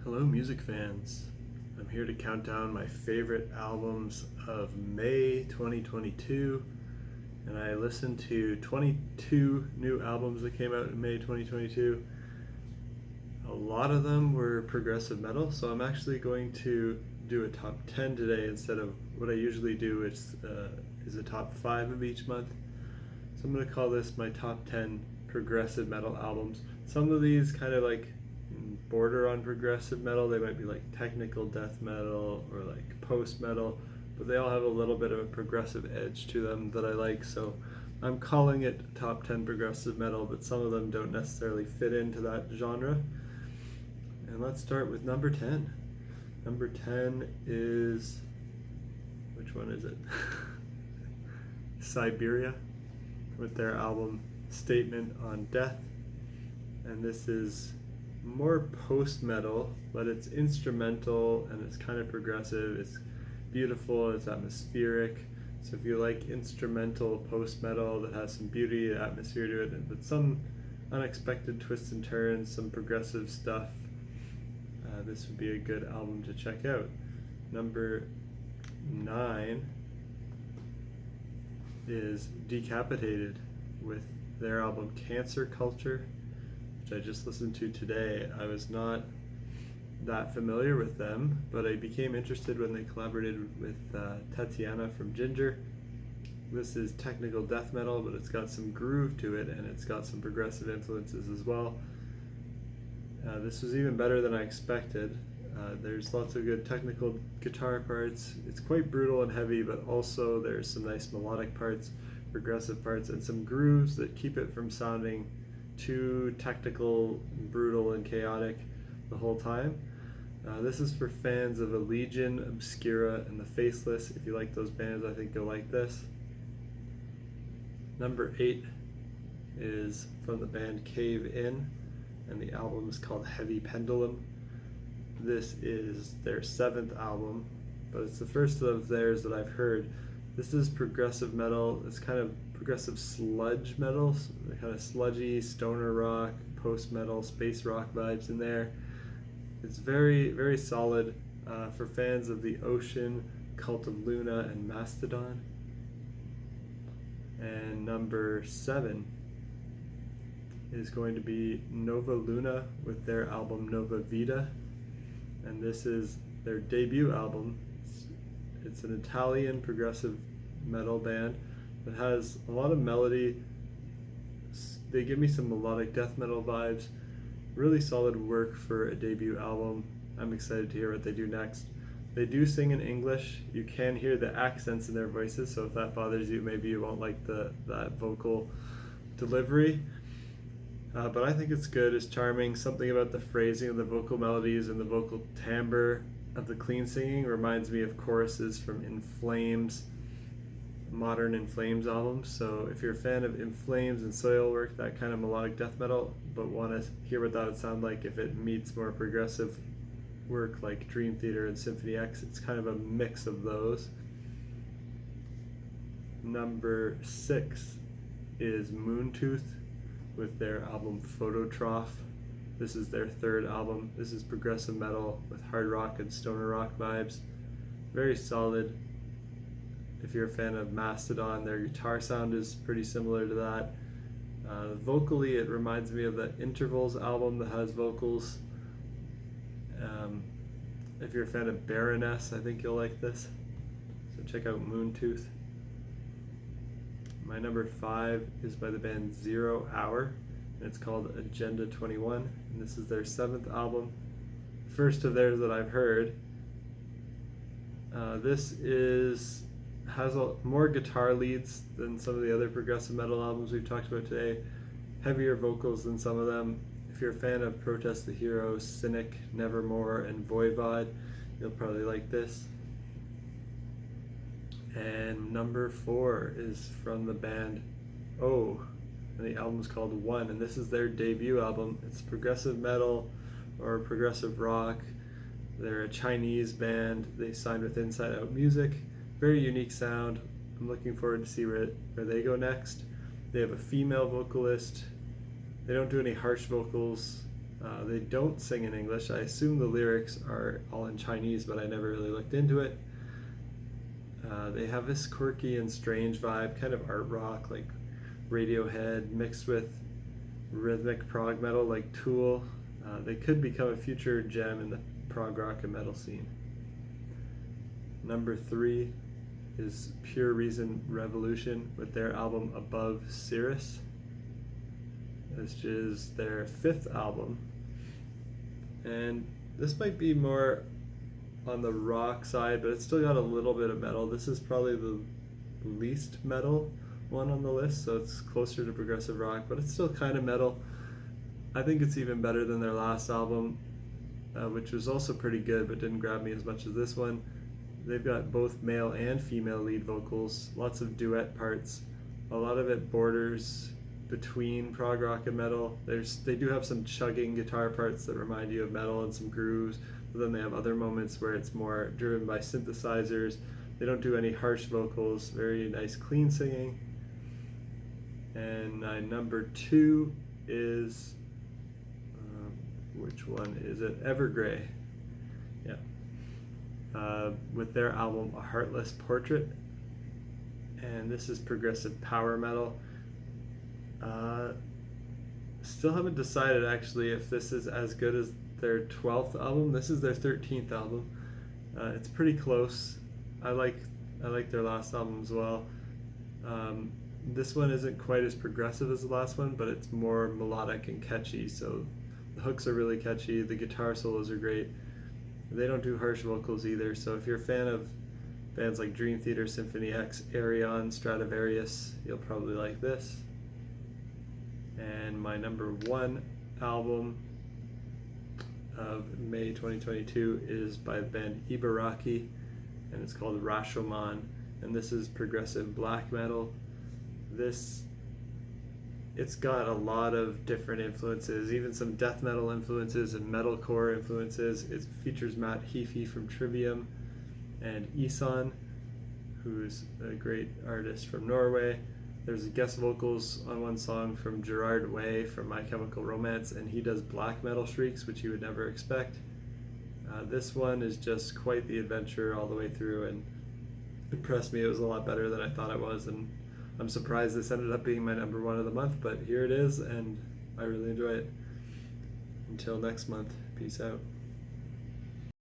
Hello, music fans. I'm here to count down my favorite albums of May 2022, and I listened to 22 new albums that came out in May 2022. A lot of them were progressive metal, so I'm actually going to do a top 10 today instead of what I usually do, which is a top 5 of each month. So I'm going to call this my top 10 progressive metal albums. Some of these kind of like border on progressive metal. They might be like technical death metal or like post metal, but they all have a little bit of a progressive edge to them that I like. So I'm calling it top 10 progressive metal, but some of them don't necessarily fit into that genre. And let's start with number 10. Number 10 is, which one is it? Siberia, with their album Statement on Death. And this is more post-metal, but it's instrumental and it's kind of progressive. It's beautiful, it's atmospheric. So if you like instrumental post-metal that has some beauty, atmosphere to it, but some unexpected twists and turns, some progressive stuff, this would be a good album to check out. Number 9 is Decapitated with their album Cancer Culture, which I just listened to today. I was not that familiar with them, but I became interested when they collaborated with Tatiana from Ginger. This is technical death metal, but it's got some groove to it, and it's got some progressive influences as well. This was even better than I expected. There's lots of good technical guitar parts. It's quite brutal and heavy, but also there's some nice melodic parts, progressive parts, and some grooves that keep it from sounding too technical, brutal, and chaotic the whole time. This is for fans of Allegion, Obscura, and The Faceless. If you like those bands, I think you'll like this. Number 8 is from the band Cave In, and the album is called Heavy Pendulum. This is their 7th album, but it's the first of theirs that I've heard. This is progressive metal. It's kind of progressive sludge metal, kind of sludgy stoner rock, post-metal, space rock vibes in there. It's very, very solid for fans of The Ocean, Cult of Luna, and Mastodon. And number 7 is going to be Nova Luna with their album Nova Vita, and this is their debut album. It's an Italian progressive metal band that has a lot of melody. They give me some melodic death metal vibes. Really solid work for a debut album. I'm excited to hear what they do next. They do sing in English. You can hear the accents in their voices, so if that bothers you, maybe you won't like that vocal delivery. But I think it's good, it's charming. Something about the phrasing of the vocal melodies and the vocal timbre of the clean singing reminds me of choruses from In Flames, modern In Flames albums. So if you're a fan of In Flames and Soilwork, that kind of melodic death metal, but want to hear what that would sound like if it meets more progressive work like Dream Theater and Symphony X, it's kind of a mix of those. Number 6 is Moontooth with their album Phototroph. This is their 3rd album. This is progressive metal with hard rock and stoner rock vibes. Very solid. If you're a fan of Mastodon, their guitar sound is pretty similar to that. Vocally, it reminds me of the Intervals album that has vocals. If you're a fan of Baroness, I think you'll like this. So check out Moontooth. My number 5 is by the band 0 Hour, and it's called Agenda 21, and this is their 7th album, first of theirs that I've heard. This has more guitar leads than some of the other progressive metal albums we've talked about today, heavier vocals than some of them. If you're a fan of Protest the Hero, Cynic, Nevermore, and Voivod, you'll probably like this. And number 4 is from the band O, and the album is called One, and this is their debut album. It's progressive metal or progressive rock. They're a Chinese band. They signed with Inside Out Music. Very unique sound. I'm looking forward to see where they go next. They have a female vocalist. They don't do any harsh vocals. They don't sing in English. I assume the lyrics are all in Chinese, but I never really looked into it. They have this quirky and strange vibe, kind of art rock, like Radiohead, mixed with rhythmic prog metal like Tool. They could become a future gem in the prog rock and metal scene. Number 3 is Pure Reason Revolution with their album Above Cirrus. This is their 5th album, and this might be more on the rock side, but it's still got a little bit of metal. This is probably the least metal one on the list, so it's closer to progressive rock, but it's still kind of metal. I think it's even better than their last album, which was also pretty good but didn't grab me as much as this one. They've got both male and female lead vocals, lots of duet parts. A lot of it borders between prog rock and metal. They do have some chugging guitar parts that remind you of metal and some grooves, but then they have other moments where it's more driven by synthesizers. They don't do any harsh vocals, very nice clean singing. And number 2 is, which one is it? Evergrey. Yeah. With their album A Heartless Portrait. And this is progressive power metal. Still haven't decided actually if this is as good as their 12th album. This is their 13th album. It's pretty close. I like their last album as well. This one isn't quite as progressive as the last one, but it's more melodic and catchy, so the hooks are really catchy, the guitar solos are great. They don't do harsh vocals either, so if you're a fan of bands like Dream Theater, Symphony X, Ayreon, Stradivarius, you'll probably like this. And my number 1 album of May 2022 is by the band Ibaraki, and it's called Rashomon, and this is progressive black metal. It's got a lot of different influences, even some death metal influences and metalcore influences. It features Matt Heafy from Trivium and Isan, who's a great artist from Norway. There's guest vocals on one song from Gerard Way from My Chemical Romance, and he does black metal shrieks, which you would never expect. This one is just quite the adventure all the way through, and impressed me. It was a lot better than I thought it was, and I'm surprised this ended up being my number 1 of the month, but here it is, and I really enjoy it. Until next month, peace out.